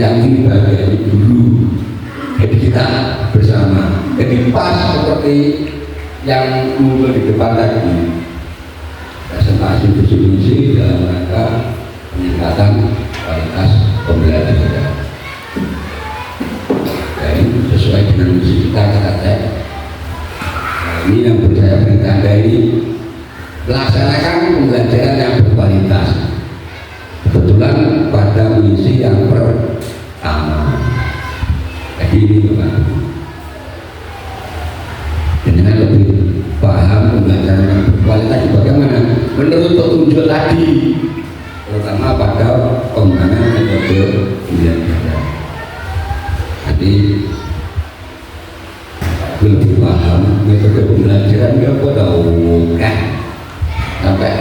yang ini bagian dulu. Jadi kita bersama. Jadi pas seperti yang muncul di depan tadi, presentasi visi misi dalam rangka peningkatan kualitas pembelajaran. Jadi sesuai dengan misi kita cek. Nah, ini yang saya berikan ini melaksanakan pembelajaran yang berkualitas. Kebetulan pada misi yang pertama. Jadi ini Bapak, dengan lebih paham pembelajaran yang berkualitas bagaimana menurut petunjuk tadi, terutama pada pengembangan metode pembelajaran. Jadi lebih paham metode pembelajaran ya tahu kan sampai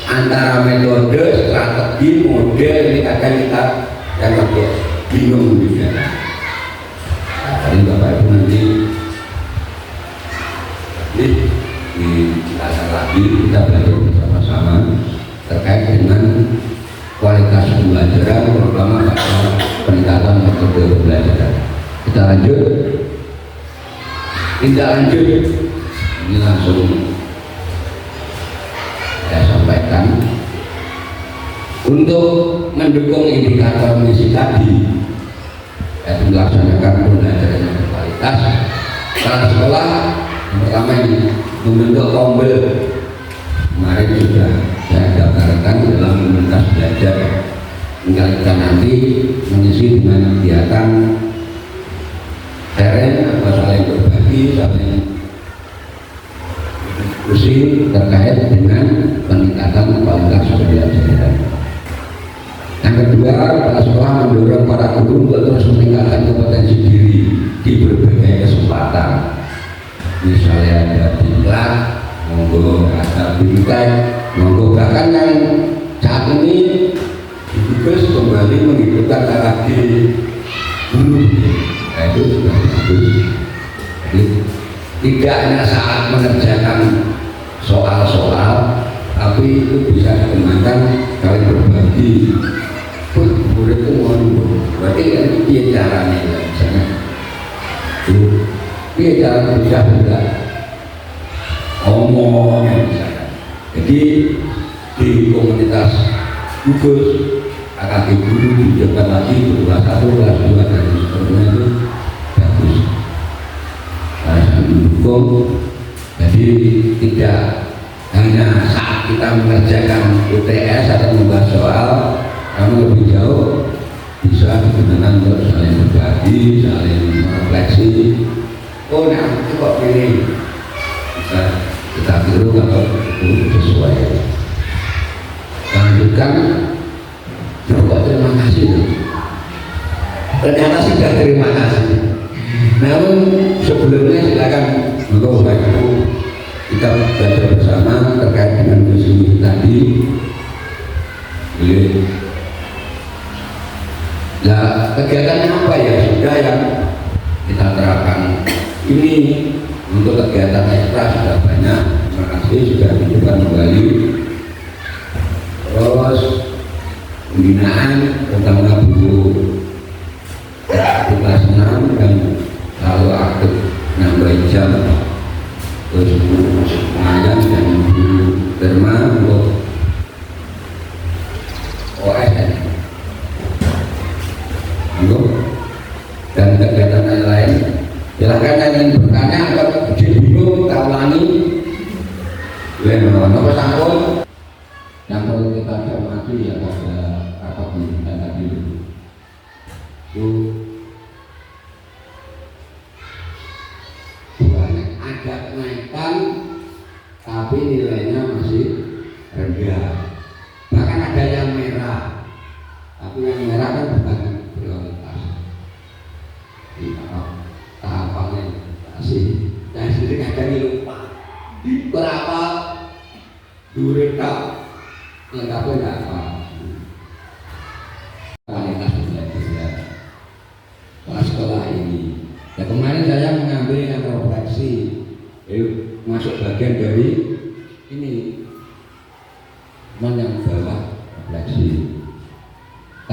antara metode, strategi, model ini akan kita yang agak bingung juga. Jadi Bapak Ibu nanti dijelaskan lagi, kita belajar bersama-sama terkait dengan kualitas pembelajaran, terutama pada peningkatan metode pembelajaran. Kita lanjut. Tidak lanjut, ini langsung saya sampaikan untuk mendukung indikator misi tadi, yaitu melaksanakan pembelajaran yang berkualitas. Kepala sekolah yang pertama ini membentuk tombol. Kemarin sudah saya daftarkan dalam komunitas belajar. Tinggal kita nanti mengisi dengan kegiatan sharing atau saling berbagi, saling diskusi terkait dengan peningkatan kualitas pembelajaran. Yang kedua, kepala sekolah mendorong para guru untuk terus meningkatkan kompetensi diri di berbagai kesempatan. Misalnya ada diklat, monggo ada bintang, monggo bahkan yang saat ini ditugas kembali menghidupkan lagi guru. Itu sudah bagus. Jadi, tidak hanya saat mengerjakan soal-soal, tapi itu bisa dikembangkan saling berbagi. Murid itu mau berarti kan dia caranya ya, misalnya dia cara bisa ngomongnya misalnya. Jadi di komunitas gugus akan guru dijabat lagi kelas 1, kelas 2 dan sebagainya itu bagus. Mendukung, jadi tidak hanya saat kita mengerjakan UTS atau membahas soal, kamu lebih jauh bisa digunakan untuk saling berbagi, saling refleksi. Oh, nah itu kok ini bisa kita tiru kalau itu sesuai. Lanjutkan. Kok terima kasih tuh. Ternyata sudah terima kasih. Namun sebelumnya silakan Bapak Ibu kita belajar bersama terkait dengan visi tadi. Nah, kegiatannya apa ya sudah yang kita terapkan ini untuk kegiatan ekstra sudah banyak. Terima kasih sudah dihidupkan kembali. Terus pembinaan tentang buku kelas 6 dan lalu aktif nambah jam, terus pengayaan dan derma untuk OSN dan kegiatan lain. Silahkan yang ingin bertanya atau bingung kita ulangi. Nomor sangkut yang perlu kita cermati ya pada rapat pimpinan tadi itu banyak ada kenaikan tapi nilainya masih rendah, bahkan ada yang merah tapi yang merah kan bukan prioritas di tahapannya masih dan sendiri kadang lupa berapa durita lengkapnya nggak apa kualitas belajar sekolah ini. Ya kemarin saya mengambil yang refleksi, masuk bagian dari ini, yang bawah refleksi.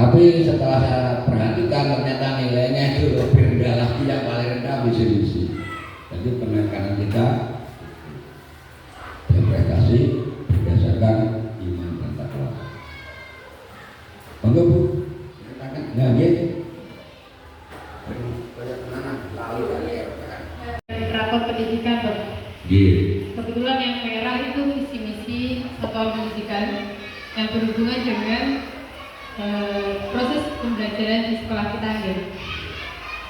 Tapi setelah saya perhatikan ternyata nilainya itu lebih rendah lagi, yang paling rendah misi-misi. Jadi penekanan kita berprestasi berdasarkan iman dan takwa. Monggo Bu, silakan. Nah, gitu. Rapor pendidikan, Pak. Kebetulan yang merah itu visi misi satuan pendidikan yang berhubungan dengan proses pembelajaran di sekolah kita ya.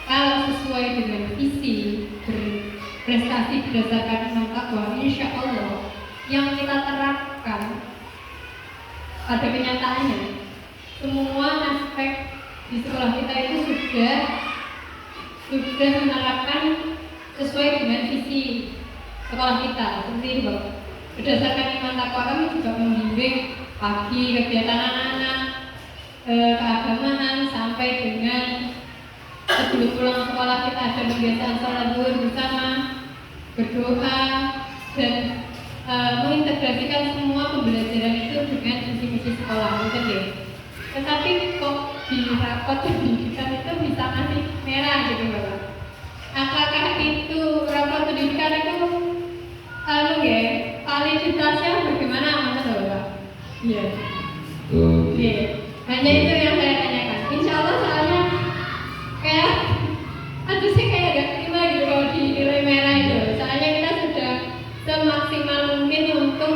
Kalau sesuai dengan visi berprestasi berdasarkan iman takwa, insya Allah yang kita terapkan pada kenyataannya semua aspek di sekolah kita itu sudah menerapkan sesuai dengan visi sekolah kita. Seperti itu, Bapak. Berdasarkan iman takwa kami juga membimbing pagi kegiatan anak-anak, keagamaan, sampai dengan sebelum pulang sekolah kita ada kegiatan sholat zuhur bersama, berdoa, dan mengintegrasikan semua pembelajaran itu dengan visi-misi sekolah. Betul ya? Tetapi kok di rapot pendidikan itu bisa masih merah gitu, Bapak. Apakah itu rapor pendidikan itu validitasnya bagaimana, Mas Bapak? Iya. Oke. Hanya itu yang saya tanyakan. Insya Allah soalnya kayak aduh sih kayak gak terima gitu kalau di nilai merah itu. Soalnya kita sudah semaksimal mungkin untuk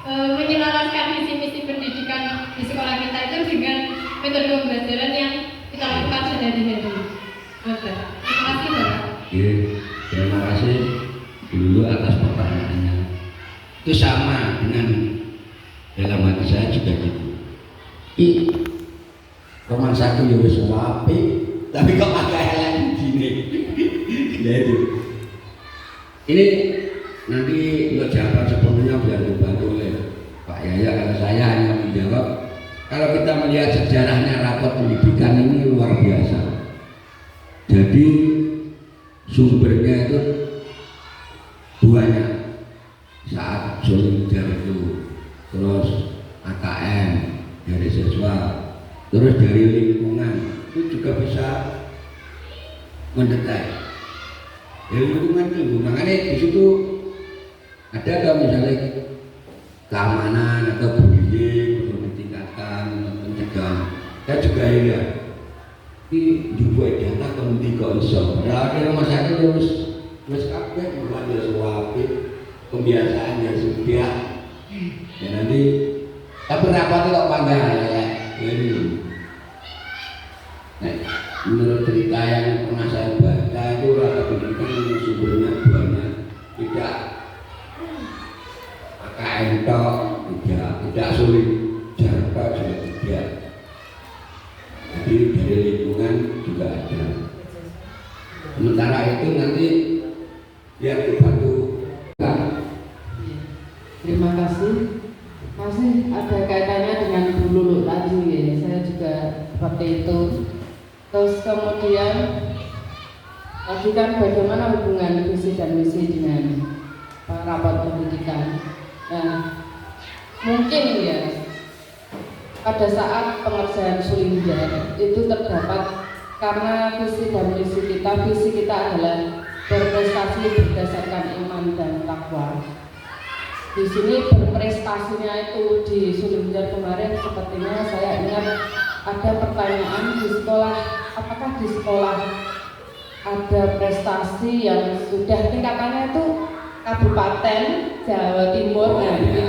menyelaraskan visi-misi pendidikan di sekolah kita itu dengan metode pembelajaran yang kita lakukan sehari-hari. Oke. Terima kasih, Bapak. Oke, terima kasih dulu atas pertanyaannya. Itu sama dengan dalam hati saya juga gitu. Roman satu ya wis apik, tapi kok agak elek gini. Ya itu. Ini nanti untuk jawaban sepenuhnya biar dibantu oleh Pak Yaya. Kalau saya hanya menjawab, kalau kita melihat sejarahnya rapor pendidikan ini luar biasa. Jadi sumbernya itu banyak. Saat Solinger itu, terus AKM dari siswa, terus dari lingkungan itu juga bisa mendeteksi. Dari lingkungan itu, makanya di situ ada kalau misalnya keamanan atau bullying perlu ditingkatkan, pencegahan. Saya juga ya, ini juga data kemudian konsol. Kalau di rumah sakit terus kabeh bukan ya suapi. Kebiasaan yang sudah ya nanti tapi rapatnya kok panjang ya ini. Nah, menurut cerita yang pernah saya baca itu rapor pendidikan yang sumbernya banyak, tidak AKM tidak sulit Jakarta juga tidak, jadi dari lingkungan juga ada. Sementara itu nanti biar dibantu. Terima kasih. Masih ada kaitannya dengan Bu Lulu tadi ya. Saya juga seperti itu. Terus kemudian tadi kan bagaimana hubungan visi dan misi dengan rapor pendidikan. Nah, mungkin ya pada saat pengerjaan Solinger itu terdapat karena visi dan misi kita adalah berprestasi berdasarkan iman dan takwa. Di sini berprestasinya itu di Solinger kemarin sepertinya saya ingat ada pertanyaan di sekolah, apakah di sekolah ada prestasi yang sudah tingkatannya itu Kabupaten Jawa Timur, nah gitu.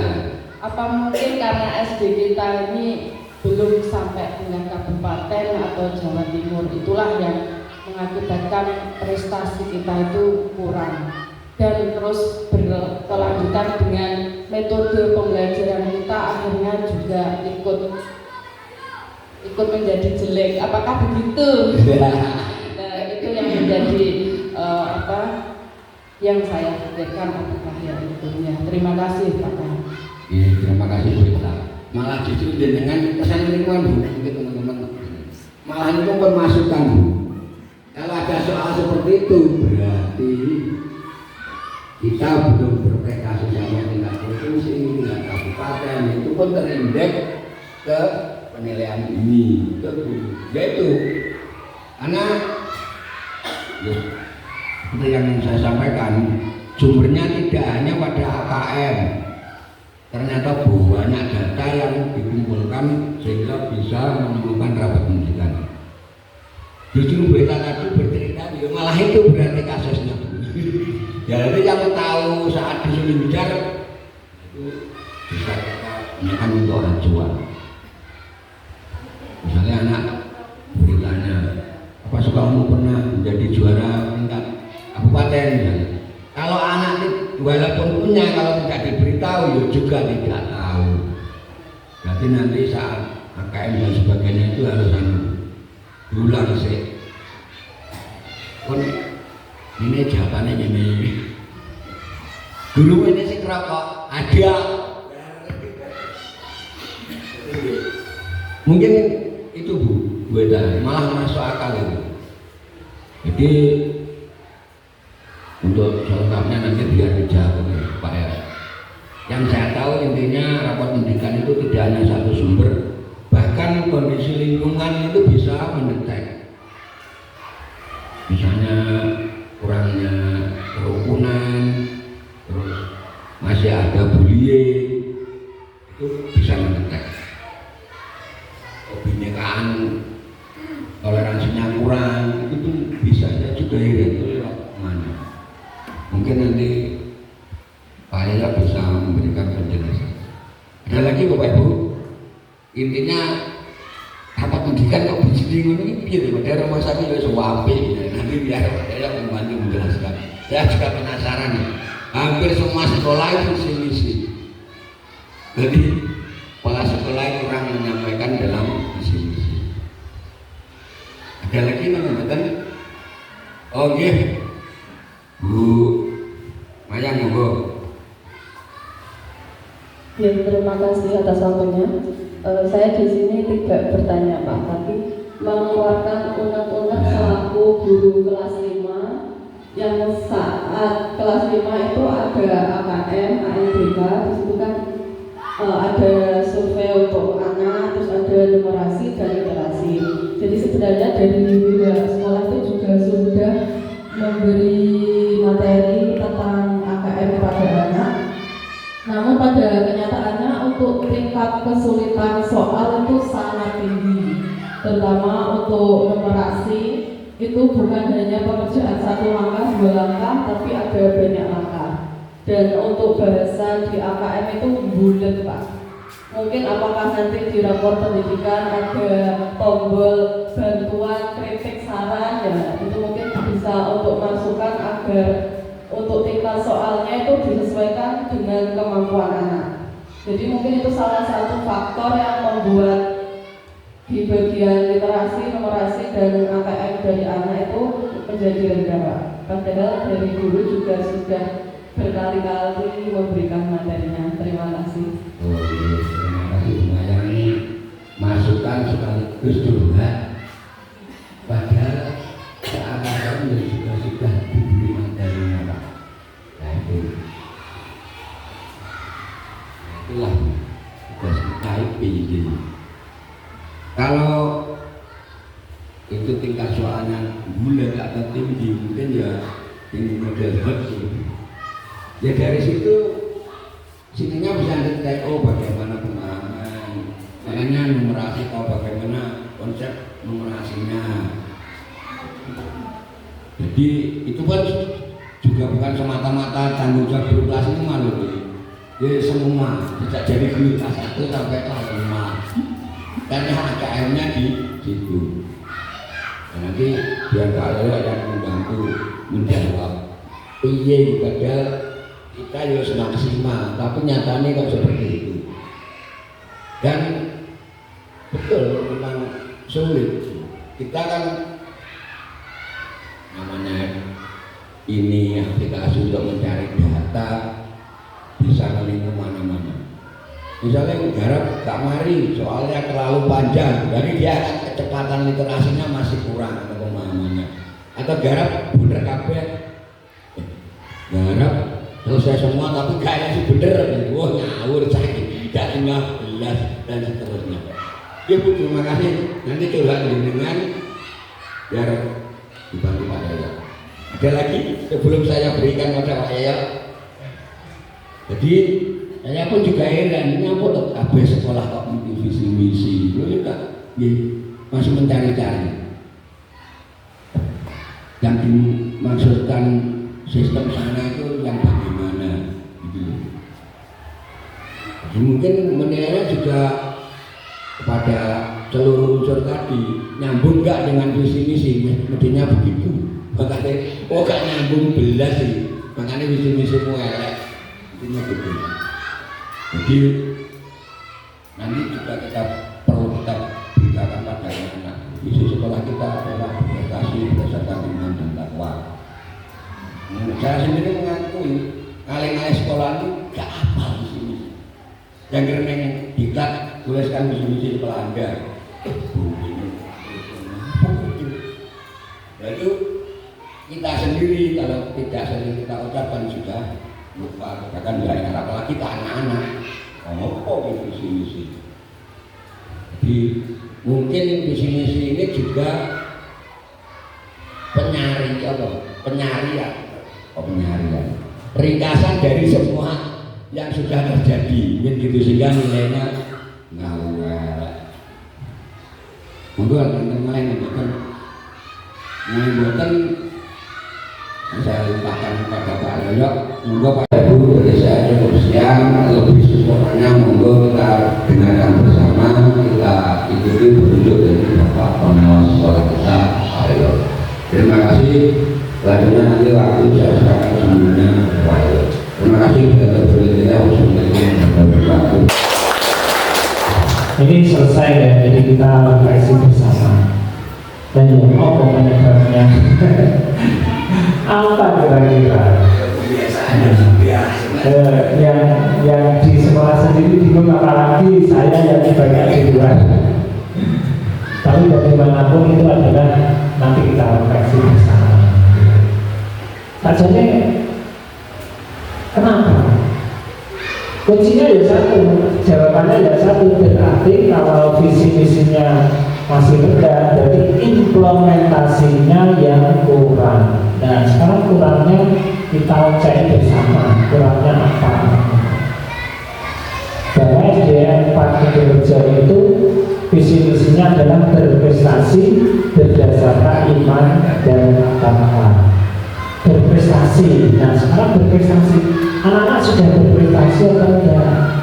Apa mungkin karena SD kita ini belum sampai dengan kabupaten atau Jawa Timur, itulah yang mengakibatkan prestasi kita itu kurang. Dan terus berkelanjutan dengan metode pembelajaran kita akhirnya juga ikut menjadi jelek. Apakah begitu? Nah, itu yang menjadi yang saya pikirkan apakah ya itu ya. Terima kasih Pak. Iya, terima kasih Bu. Malah justru dengan pesan lingkungan Bu, teman-teman. Malah itu pemasukan Bu. Kalau ada soal seperti itu berarti kita belum berprestasi sama tingkat provinsi, tingkat kabupaten, itu pun terindeks ke penilaian ini yaitu karena seperti yang saya sampaikan, sumbernya tidak hanya pada AKM. Ternyata banyak data yang dikumpulkan sehingga bisa menemukan rapat pendidikan. Justru berita tadi bercerita, ya malah itu berarti kasusnya. Jadi yang tahu saat disuruh bicara itu bisa kita gunakan untuk acuan. Misalnya anak beritanya, apa kamu pernah menjadi juara tingkat kabupaten? Kalau anak walaupun punya, kalau tidak diberitahu ya juga tidak tahu. Berarti nanti saat AKM dan sebagainya itu harus diulang sih. Kon ini jawabannya ini. Dulu ini sih kerokok ada. Mungkin itu Bu, beda malah masuk akal itu. Jadi untuk selengkapnya nanti biar dijawab Pak ya. Yang saya tahu intinya rapat pendidikan itu tidak hanya satu sumber, bahkan kondisi lingkungan itu bisa mendetek. Misalnya kurangnya kerukunan, terus masih ada bullying, itu bisa mendetek. Kebinekaan, toleransinya kurang, itu bisa juga itu mana. Mungkin nanti Pak Yaya bisa memberikan penjelasan. Ada lagi Bapak Ibu, intinya rapat pendidikan kok begini ini piye pada rumah sakit wis wapi. Nanti biar Pak Yaya membantu menjelaskan. Saya juga penasaran nih. Hampir semua sekolah itu misi. Jadi kepala sekolah kurang menyampaikan dalam misi. Ada lagi teman-teman? Oh iya, Bu Mayang monggo. Ya, terima kasih atas waktunya. Saya di sini tidak bertanya Pak, tapi mengeluarkan undang-undang selaku guru kelas 5 yang saat kelas 5 itu ada AKM, ANBK, di situ kan ada survei untuk anak, terus ada numerasi dan literasi. Jadi sebenarnya dari pihak sekolah itu juga sudah memberi materi tentang AKM kepada anak. Namun pada kenyataannya untuk tingkat kesulitan soal itu sangat tinggi, terutama untuk numerasi itu bukan hanya pengerjaan satu langkah, dua langkah, tapi ada banyak langkah. Dan untuk bahasa di AKM itu bulat Pak. Mungkin apakah nanti di rapor pendidikan ada tombol bantuan, kritik, saran, ya itu mungkin bisa untuk masukan agar untuk tingkat soalnya itu disesuaikan dengan kemampuan anak. Jadi mungkin itu salah satu faktor yang membuat di bagian literasi, numerasi, dan AKM dari anak itu menjadi rendah Pak. Padahal dari guru juga sudah berkali-kali memberikan materinya. Terima kasih. Oh iya, terima kasih lumayan ini masukan sekaligus curhat. Padahal seakan-akan juga sudah diberi materinya Pak. Nah itulah tugas kita ini. Kalau itu tingkat soalnya bulat atau tinggi, mungkin ya ini model hot. Ya dari situ sininya bisa dilihat bagaimana pemahaman, makanya numerasi tahu bagaimana konsep numerasinya. Jadi itu pun juga bukan semata-mata tanggung jawab guru kelas 5 loh. Ya semua tidak jadi guru kelas 1 sampai kelas 5. Karena AKM-nya di situ. Dan nanti biar Pak Yaya yang membantu menjawab. Iya padahal kita ya maksimal, tapi nyatanya kok seperti itu. Dan betul memang sulit. Kita kan namanya ini aplikasi untuk mencari data bisa keliling mana-mana. Misalnya garap tak mari soalnya terlalu panjang, jadi dia kecepatan literasinya masih kurang atau pemahamannya. Atau garap bener kabeh, garap selesai semua tapi kayaknya sih bener, wah ngawur sakit, tidak 15 dan seterusnya. Ya Bu, terima kasih. Nanti coba dengan biar dibantu Pak Yaya. Ada lagi sebelum saya berikan pada Pak Yaya. Jadi saya pun juga heran, ini apa habis sekolah kok visi misi, masih mencari-cari. Yang dimaksudkan sistem sana itu yang bagaimana, gitu. Jadi mungkin menilainya juga kepada seluruh unsur tadi nyambung nggak dengan visi misi, mestinya begitu. Makanya gak nyambung belas sih, makanya visi misi elek, intinya gitu. Jadi nanti juga kita perlu kita beritakan pada anak. Visi sekolah kita adalah berprestasi berdasarkan iman dan takwa. Saya sendiri mengakui kali-kali sekolah itu gak apa visi misi. Yang keren dikat tuliskan visi misi Belanda. Lalu kita sendiri kalau tidak sering kita ucapkan sudah lupa, bahkan nggak ingat, apalagi kita anak-anak. Oh, visi misi. Jadi mungkin visi misi ini juga penyarian, ringkasan dari semua yang sudah terjadi, gitu, sehingga nilainya ngawal. Monggo teman-teman buatan saya limpahkan kepada Pak Yoyo. Monggo Pak Ibu, dari saya cukup siang, lebih sesuatunya monggo kita dengarkan bersama, kita ikuti petunjuk dari Bapak Pengawas Sekolah kita Pak Yoyo. Terima kasih. Selanjutnya nanti waktu saya serahkan semuanya Pak Yoyo. Terima kasih sudah bersedia. Wassalamualaikum. Ini selesai ya, jadi kita refleksi bersama. Dan apa penyebabnya? Apa kira-kira? Yang di sekolah sendiri bingung, apalagi saya yang banyak di luar. Tapi bagaimanapun itu adalah nanti kita refleksi bersama. Sajanya kenapa? Kuncinya ya satu, jawabannya ya satu. Berarti kalau visi misinya masih rendah, jadi implementasinya yang kurang. Nah, sekarang kurangnya kita cek bersama, kurangnya apa? Bahwa SDM 4 Sidoarjo itu visi misinya adalah berprestasi berdasarkan iman dan takwa. Berprestasi. Nah, sekarang berprestasi, anak-anak sudah berprestasi atau tidak?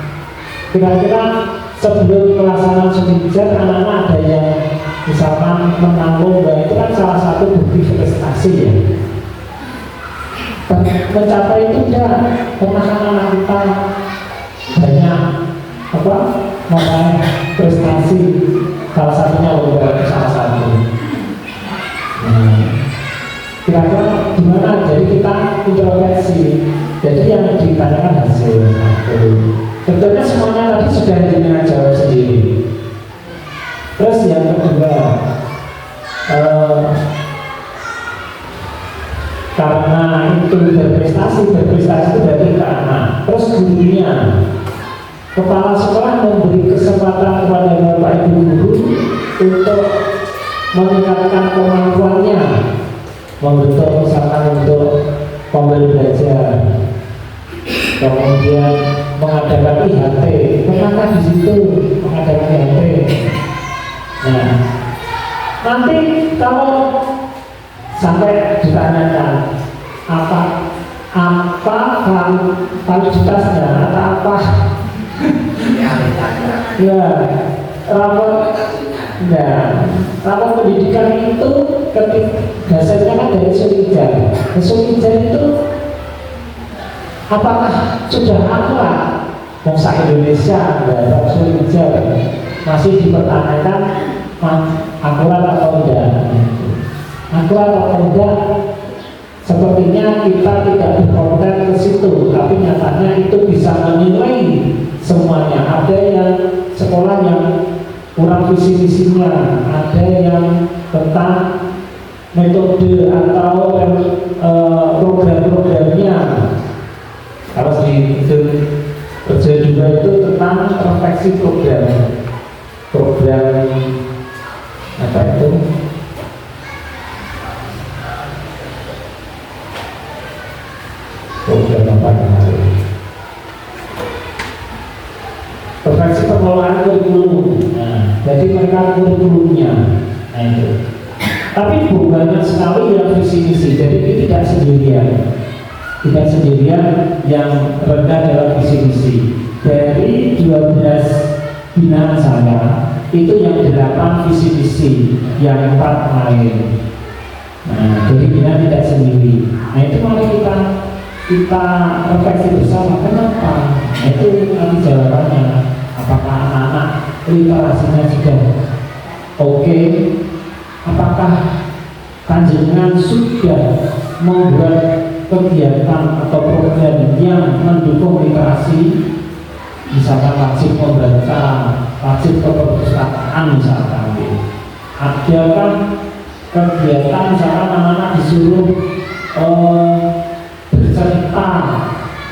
Kira-kira sebelum pelaksanaan Sumijar, anak-anak ada yang misalkan menang lomba, itu kan salah satu bukti prestasi ya. Mencapai itu tidak, karena anak-anak kita banyak meraih prestasi, salah satunya lomba, salah satu. Kira-kira gimana? Jadi kita introspeksi. Jadi yang ditanyakan hasil. Tentunya semuanya tadi sudah dengan jawab sendiri. Terus yang kedua, karena itu berprestasi itu dari ke anak. Terus gurunya, kepala sekolah memberi kesempatan kepada Bapak Ibu guru untuk meningkatkan kemampuannya, membentuk misalkan untuk pembeli belajar, kemudian mengadakan IHT, kenapa di situ mengadakan IHT? Nah, nanti kalau sampai ditanyakan apa validitasnya atau apa? Ya, rapor pendidikan itu dasarnya kan dari Sumijar. Sumijar itu apakah sudah akurat? Bangsa Indonesia dalam Sumijar masih dipertanyakan akurat atau tidak. Akurat atau tidak, sepertinya kita tidak berkonten ke situ, tapi nyatanya itu bisa menilai semuanya. Ada yang sekolah yang kurang visi misinya, ada yang tentang metode atau program-programnya. Kalau di kerja juga itu tentang refleksi program menentukan kurikulumnya. Nah itu. Tapi banyak sekali yang visi misi, jadi ini tidak sendirian yang rendah dalam visi misi. Dari 12 binaan saya itu yang 8 visi misi, yang 4 lain. Nah, jadi binaan tidak sendiri. Nah itu mari kita refleksi bersama, kenapa? Nah itu nanti jawabannya. Apakah anak-anak literasinya sudah oke? Apakah Panjenengan sudah membuat kegiatan atau program yang mendukung literasi, misalkan wajib membaca, wajib ke perpustakaan misalkan? Adakah kegiatan misalkan anak-anak disuruh bercerita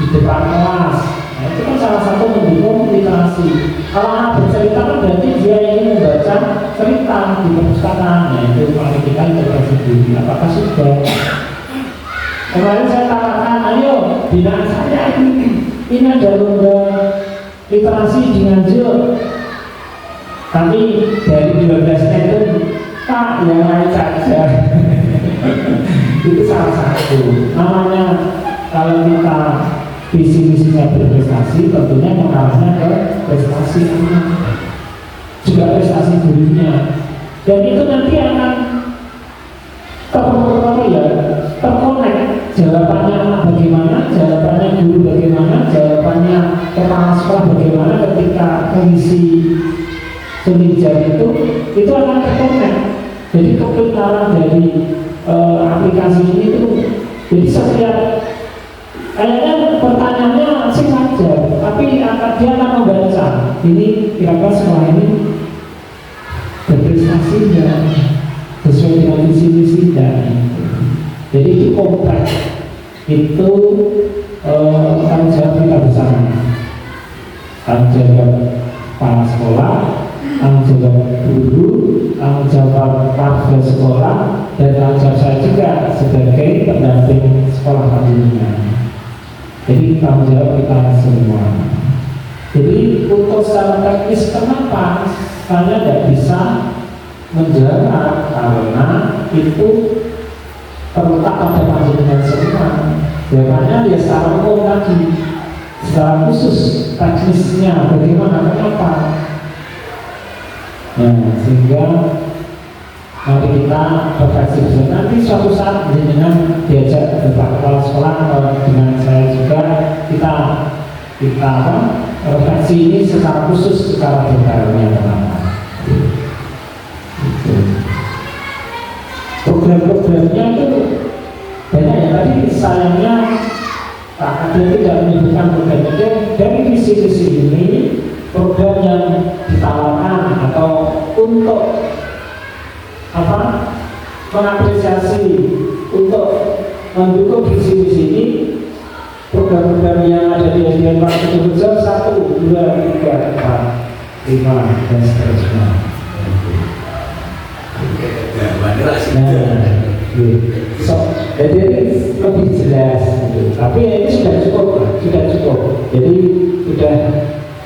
di depan kelas? Nah, itu kan salah satu mendukung literasi. Kalau anak bercerita kan berarti dia ingin membaca cerita di perpustakaan. Nah, itu mari kita intervensi dulu. Apakah sudah? Kemarin saya katakan, ayo binaan saya ini ada lomba literasi di Nganjuk. Tapi dari 12 itu Kak yang lain saja. Itu salah satu. Namanya kalau kita visi-misinya berprestasi, tentunya mengarahnya ke prestasi anak, juga prestasi gurunya, dan itu nanti akan terkonek. Jawabannya anak bagaimana, jawabannya guru bagaimana, jawabannya kepala sekolah bagaimana ketika mengisi Sulinjar itu akan terkonek. Jadi kepintaran dari aplikasi ini itu jadi setiap kayaknya pertanyaannya sih wajar, tapi dia akan membaca ini kira-kira sekolah ini berprestasi dan sesuai dengan visi-misi dan jadi itu kompleks. Itu tanggung jawab kita bersama, tanggung jawab kepala sekolah, tanggung jawab guru, tanggung jawab warga sekolah, dan tanggung jawab saya juga sebagai pendamping sekolah panjenengan. Jadi tanggung jawab kita semua. Jadi untuk secara teknis kenapa saya tidak bisa menjawab, karena itu terletak pada panjenengan semua. Jawabannya dia secara umum tadi, secara khusus teknisnya bagaimana, kenapa. Nah, sehingga mari kita refleksi bersama. Nanti suatu saat dengan diajak Bapak Kepala Sekolah dengan saya juga kita refleksi ini secara khusus, secara detailnya kenapa. Program-programnya itu banyak ya. Tadi sayangnya Pak Kadil tidak menyebutkan program-program dari visi-visi ini. Program yang ditawarkan atau untuk mengapresiasi, untuk mendukung visi-visi ini, program-program yang ada di SDN Pak Kadil 1, 2, 3, 4, 5 dan seterusnya. Jadi lebih jelas gitu. Tapi ini sudah cukup. Jadi sudah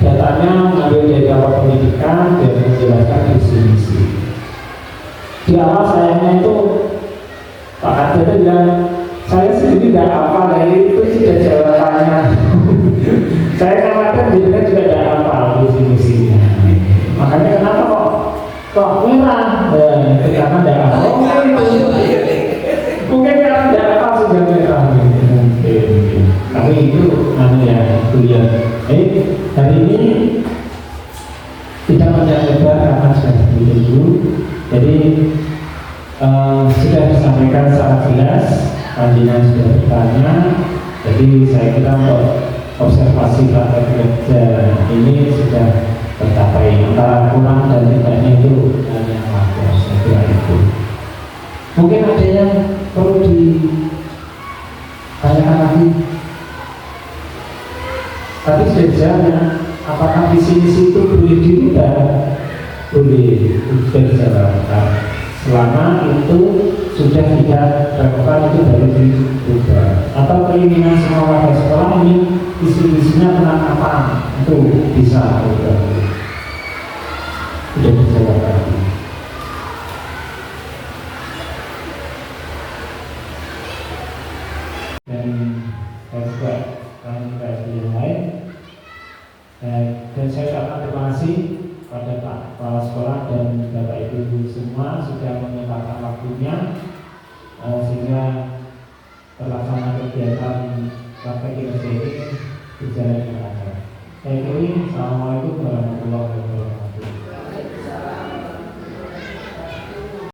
datanya mengambil dari awal pendidikan dan menjelaskan visi-misi. Di awal sayangnya itu Pak Kadil itu bilang saya sendiri tidak hafal, dari itu sudah jawabannya. Saya khawatir juga tidak hafal visi-misinya. Makanya kenapa kok merah? Karena tidak hafal. Mungkin karena tidak hafal sudah merah. Tapi itu ya kuliah. Hari ini tidak panjang lebar karena sudah dulu. Jadi sudah disampaikan secara jelas, panjenengan sudah bertanya. Jadi saya kira untuk observasi praktek kerja ini sudah tercapai. Antara kurang dan tidaknya itu hanya wajar, saya kira itu. Mungkin ada yang perlu ditanyakan lagi. Tadi sudah dijawabnya, apakah visi-misi itu boleh dirubah? Boleh, sudah dijawabkan. Selama itu sudah tidak relevan, itu baru dirubah. Atau keinginan semua warga sekolah ini visi-misinya tentang apa? Itu bisa berubah. Sudah dijawab tadi. dan Bapak Ibu semua sudah menyempatkan waktunya sehingga terlaksana kegiatan praktek kinerja ini berjalan dengan lancar. Saya kira, Assalamualaikum warahmatullahi wabarakatuh.